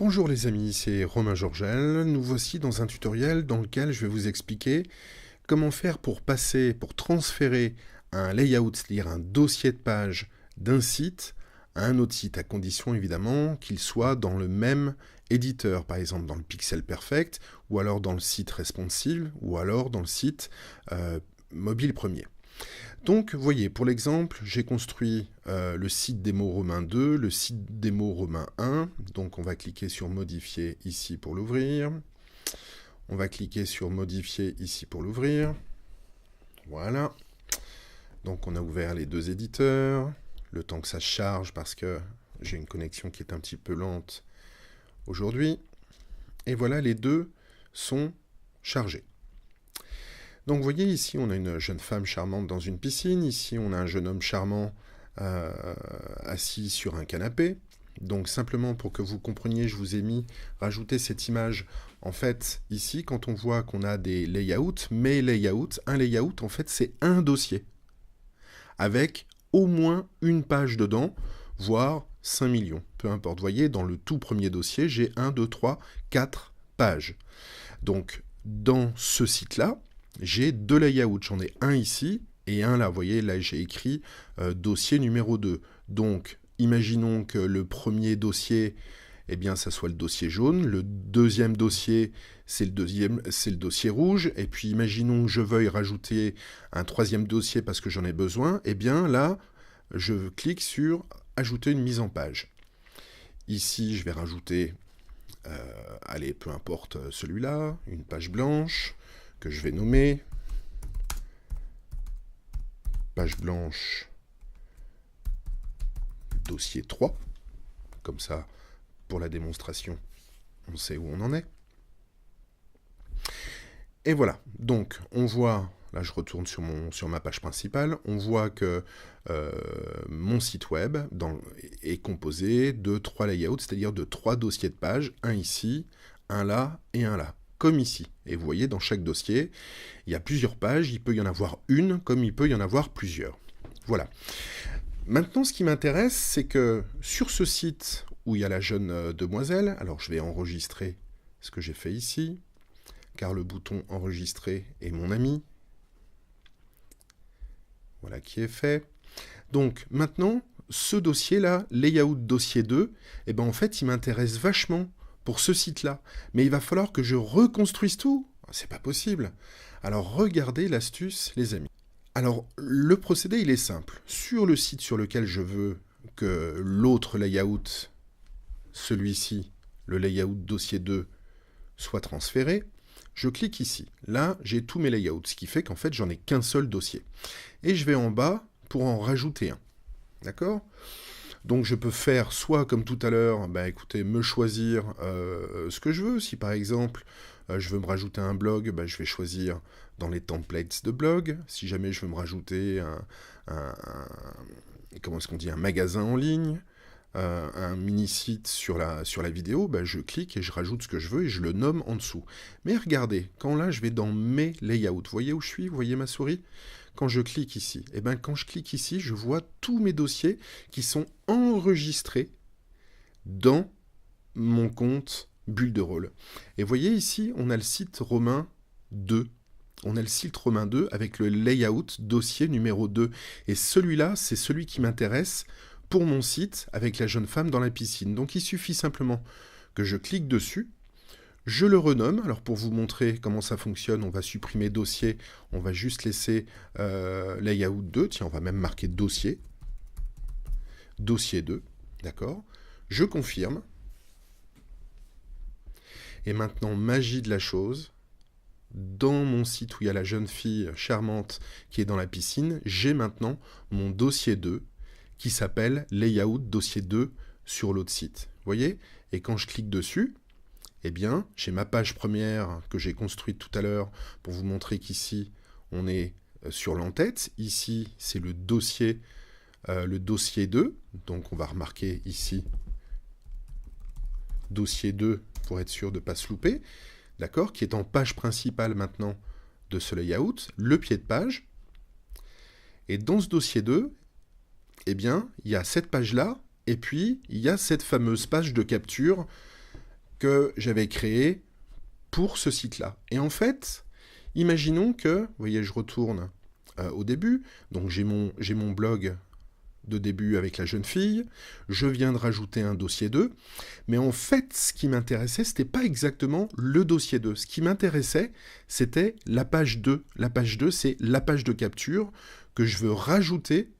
Bonjour les amis, c'est Romain Georgel. Nous voici dans un tutoriel dans lequel je vais vous expliquer comment faire pour transférer un layout, c'est-à-dire un dossier de page d'un site à un autre site, à condition évidemment qu'il soit dans le même éditeur, par exemple dans le Pixel Perfect, ou alors dans le site responsive, ou alors dans le site mobile premier. Donc, vous voyez, pour l'exemple, j'ai construit le site démo Romain 2, le site démo Romain 1. Donc, on va cliquer sur modifier ici pour l'ouvrir. On va cliquer sur modifier ici pour l'ouvrir. Voilà. Donc, on a ouvert les deux éditeurs. Le temps que ça se charge parce que j'ai une connexion qui est un petit peu lente aujourd'hui. Et voilà, les deux sont chargés. Donc vous voyez ici on a une jeune femme charmante dans une piscine, ici on a un jeune homme charmant assis sur un canapé. Donc simplement pour que vous compreniez, je vous ai rajouté cette image. En fait ici quand on voit qu'on a des layouts, un layout en fait c'est un dossier avec au moins une page dedans, voire 5 millions, peu importe. Vous voyez dans le tout premier dossier j'ai 1, 2, 3, 4 pages. Donc dans ce site-là, j'ai deux layouts. J'en ai un ici et un là. Vous voyez, là, j'ai écrit dossier numéro 2. Donc, imaginons que le premier dossier, eh bien, ça soit le dossier jaune. Le deuxième dossier, c'est le dossier rouge. Et puis, imaginons que je veuille rajouter un troisième dossier parce que j'en ai besoin. Eh bien, là, je clique sur ajouter une mise en page. Ici, je vais rajouter, allez, peu importe celui-là, une page blanche que je vais nommer page blanche dossier 3. Comme ça, pour la démonstration, on sait où on en est. Et voilà, donc on voit, là je retourne sur ma page principale, on voit que mon site web est composé de 3 layouts, c'est-à-dire de 3 dossiers de pages, un ici, un là et un là. Comme ici. Et vous voyez, dans chaque dossier, il y a plusieurs pages, il peut y en avoir une, comme il peut y en avoir plusieurs. Voilà. Maintenant, ce qui m'intéresse, c'est que sur ce site où il y a la jeune demoiselle, alors je vais enregistrer ce que j'ai fait ici, car le bouton enregistrer est mon ami. Voilà qui est fait. Donc, maintenant, ce dossier-là, layout dossier 2, eh ben, en fait, il m'intéresse vachement pour ce site-là. Mais il va falloir que je reconstruise tout. C'est pas possible. Alors regardez l'astuce, les amis. Alors le procédé, il est simple. Sur le site sur lequel je veux que l'autre layout, celui-ci, le layout dossier 2, soit transféré, je clique ici. Là, j'ai tous mes layouts, ce qui fait qu'en fait, j'en ai qu'un seul dossier. Et je vais en bas pour en rajouter un. D'accord ? Donc je peux faire soit comme tout à l'heure, bah écoutez, me choisir ce que je veux. Si par exemple je veux me rajouter un blog, bah, je vais choisir dans les templates de blog. Si jamais je veux me rajouter comment est-ce qu'on dit, un magasin en ligne, un mini-site sur la vidéo, bah, je clique et je rajoute ce que je veux et je le nomme en dessous. Mais regardez, quand là je vais dans mes layouts, vous voyez où je suis? Vous voyez ma souris? Quand je clique ici, eh ben, quand je clique ici, je vois tous mes dossiers qui sont enregistrés dans mon compte Bulle de Rôle. Et vous voyez ici, on a le site Romain 2. On a le site Romain 2 avec le layout dossier numéro 2. Et celui-là, c'est celui qui m'intéresse pour mon site avec la jeune femme dans la piscine. Donc il suffit simplement que je clique dessus. Je le renomme. Alors pour vous montrer comment ça fonctionne, on va supprimer dossier, on va juste laisser layout 2. Tiens, on va même marquer dossier. Dossier 2, d'accord. Je confirme. Et maintenant, magie de la chose, dans mon site où il y a la jeune fille charmante qui est dans la piscine, j'ai maintenant mon dossier 2 qui s'appelle layout dossier 2 sur l'autre site. Vous voyez? Et quand je clique dessus, eh bien, j'ai ma page première que j'ai construite tout à l'heure pour vous montrer qu'ici, on est sur l'entête. Ici, c'est le dossier 2. Donc, on va remarquer ici, dossier 2, pour être sûr de ne pas se louper. D'accord? Qui est en page principale maintenant de ce layout, le pied de page. Et dans ce dossier 2, eh bien, il y a cette page-là, et puis il y a cette fameuse page de capture que j'avais créé pour ce site-là. Et en fait, imaginons que, vous voyez, je retourne au début, donc j'ai mon blog de début avec la jeune fille, je viens de rajouter un dossier 2, mais en fait, ce qui m'intéressait, c'était pas exactement le dossier 2. Ce qui m'intéressait, c'était la page 2. La page 2, c'est la page de capture que je veux rajouter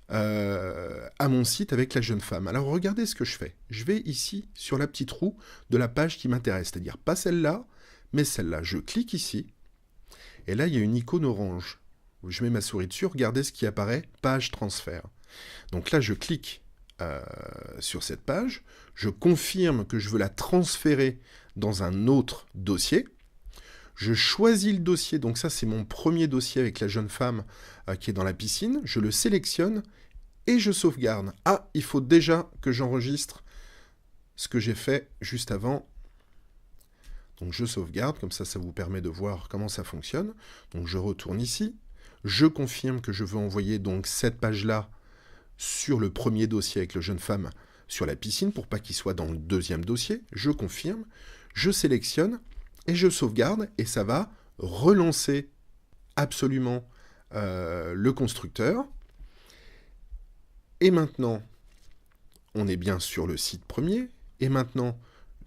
à mon site avec la jeune femme. Alors regardez ce que je fais. Je vais ici sur la petite roue de la page qui m'intéresse, c'est-à-dire pas celle-là, mais celle-là. Je clique ici, et là il y a une icône orange. Je mets ma souris dessus, regardez ce qui apparaît, page transfert. Donc là je clique sur cette page, je confirme que je veux la transférer dans un autre dossier. Je choisis le dossier, donc ça c'est mon premier dossier avec la jeune femme qui est dans la piscine. Je le sélectionne et je sauvegarde. Ah, il faut déjà que j'enregistre ce que j'ai fait juste avant. Donc je sauvegarde, comme ça vous permet de voir comment ça fonctionne. Donc je retourne ici, je confirme que je veux envoyer donc cette page-là sur le premier dossier avec la jeune femme sur la piscine pour pas qu'il soit dans le deuxième dossier. Je confirme, je sélectionne et je sauvegarde et ça va relancer absolument le constructeur. Et maintenant, on est bien sur le site premier. Et maintenant,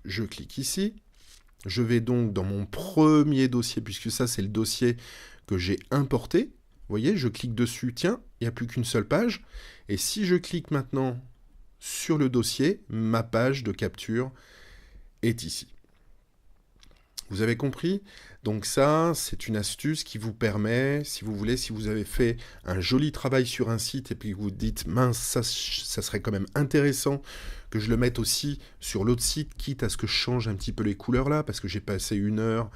je clique ici. Je vais donc dans mon premier dossier, puisque ça, c'est le dossier que j'ai importé. Vous voyez, je clique dessus. Tiens, il n'y a plus qu'une seule page. Et si je clique maintenant sur le dossier, ma page de capture est ici. Vous avez compris? Donc ça, c'est une astuce qui vous permet, si vous voulez, si vous avez fait un joli travail sur un site et puis vous dites, mince, ça serait quand même intéressant que je le mette aussi sur l'autre site, quitte à ce que je change un petit peu les couleurs là, parce que j'ai passé une heure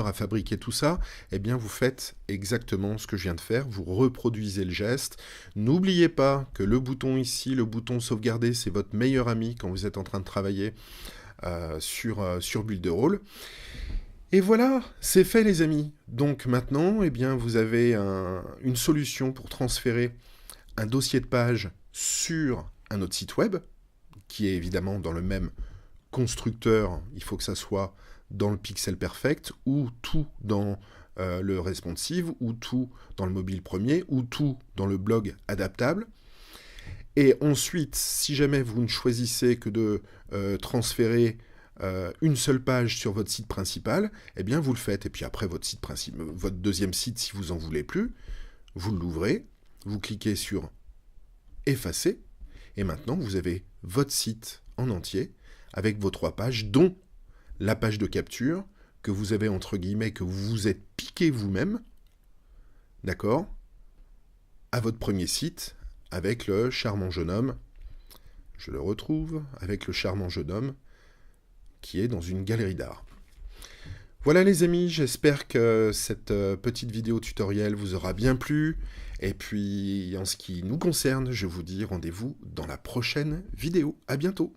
à fabriquer tout ça, eh bien vous faites exactement ce que je viens de faire, vous reproduisez le geste. N'oubliez pas que le bouton ici, le bouton sauvegarder, c'est votre meilleur ami quand vous êtes en train de travailler sur Builderall. Et voilà, c'est fait les amis. Donc maintenant, eh bien, vous avez une solution pour transférer un dossier de page sur un autre site web, qui est évidemment dans le même constructeur. Il faut que ça soit dans le Pixel Perfect, ou tout dans le responsive, ou tout dans le mobile premier, ou tout dans le blog adaptable. Et ensuite, si jamais vous ne choisissez que de transférer une seule page sur votre site principal, eh bien vous le faites. Et puis après, votre deuxième site, si vous en voulez plus, vous l'ouvrez, vous cliquez sur effacer, et maintenant vous avez votre site en entier avec vos 3 pages, dont la page de capture que vous avez entre guillemets, que vous vous êtes piqué vous-même, d'accord, à votre premier site avec le charmant jeune homme. Je le retrouve avec le charmant jeune homme qui est dans une galerie d'art. Voilà les amis, j'espère que cette petite vidéo tutoriel vous aura bien plu. Et puis en ce qui nous concerne, je vous dis rendez-vous dans la prochaine vidéo. À bientôt.